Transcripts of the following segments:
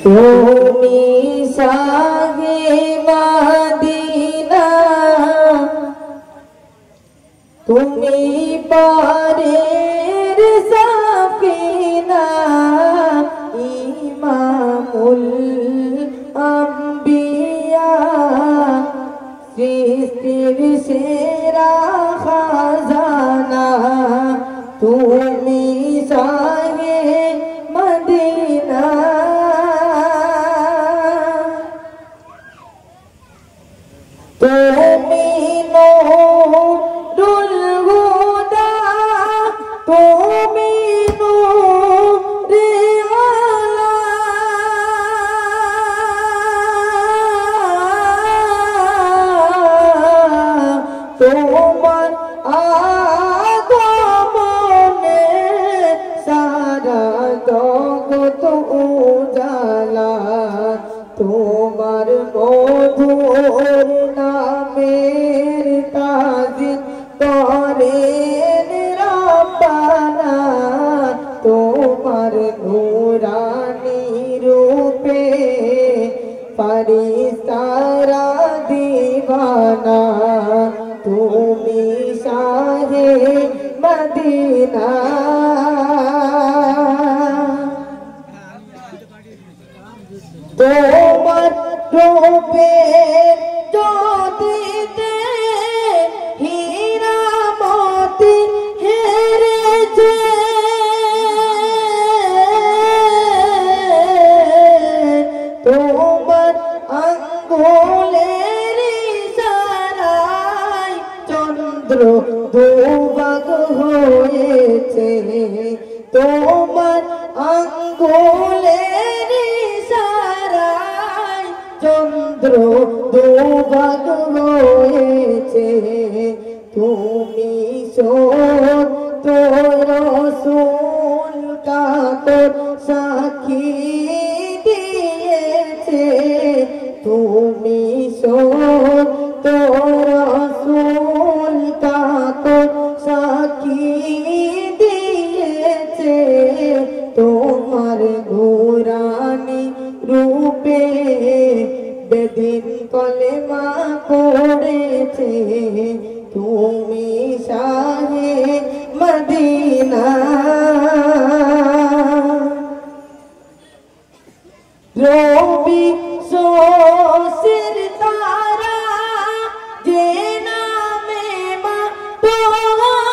তুমি শাহে মদিনা, তুমি পারের সাফিনা, ইমামুল আম্বিয়া, সৃষ্টির সেরা খাজানা, তুমি শাহে মদিনা। তুমি নূরুল হুদা, তুমি নূরে আলা, তোমার আগমনে সারা জগৎ উজালা, তোমার মধুর নামের তাজিম করেন রব্বানা, তোমার নূরানী রূপে ফরিস্তারা দিওয়ানা, তুমি শাহে মদিনা। তোমার রূপের জ্যোতিতে হীরা মতি হেরেছে, তোমার আঙ্গুলের ইশারায় চন্দ্র দুভাগ হয়েছে, তোমার আঙ্গুলের ইশারায় চন্দ্র দুভাগ হয়েছে, তুমি সত্য রাসূল কাতর সাক্ষী দিয়েছে, তুমি সত্য রাসূল কাতর সাক্ষী দিয়েছে, তোমার নূরানী রূপে বেদিন কলেমা পড়েছে, তুমি শাহে মদিনা। রবি শোষের তারা যে নামে মা তোরা,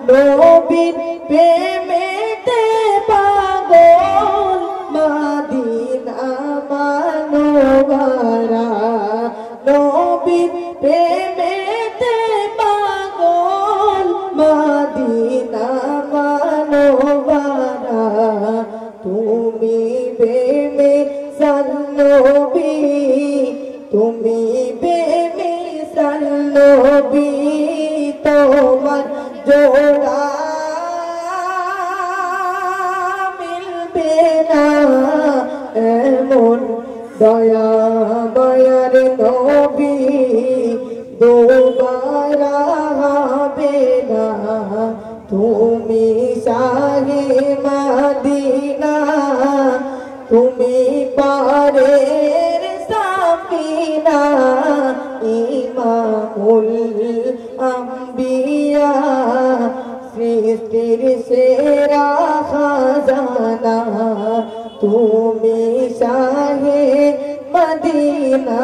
নবীর প্রেমেতে পাগল মদিনা মানবরা, নবীর প্রেমেতে পাগল মদিনা মানবরা, তুমি বেমিসাল নবী, তুমি বেমিসাল নবী, তোমার জোড়া মিলবে না এমন দয়া মায়ার নবী দুবারা হবে না, তুমি শাহে মদিনা, তুমি পারের সাফিনা, ইমামুল আম্বিয়া, সৃষ্টির সেরা খাজানা, তুমি শাহে মদিনা।